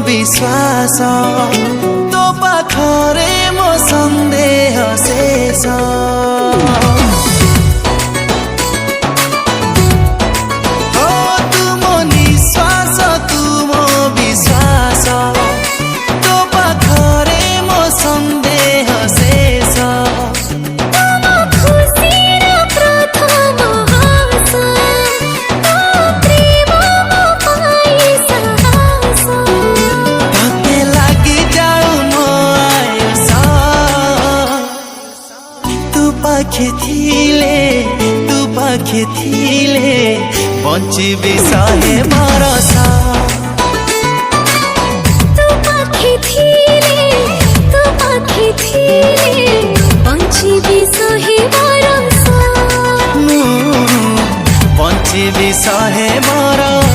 विश्वास तो पाखरे मो संदेह शेष तुम निश्वास तुम विश्वास तो पाखरे मो संदेह शेष तू पाखे थिले बंचिबी सहे बरस तू पाखे थिले बंचिबी सहे बरस बंचिबी सहे बरस।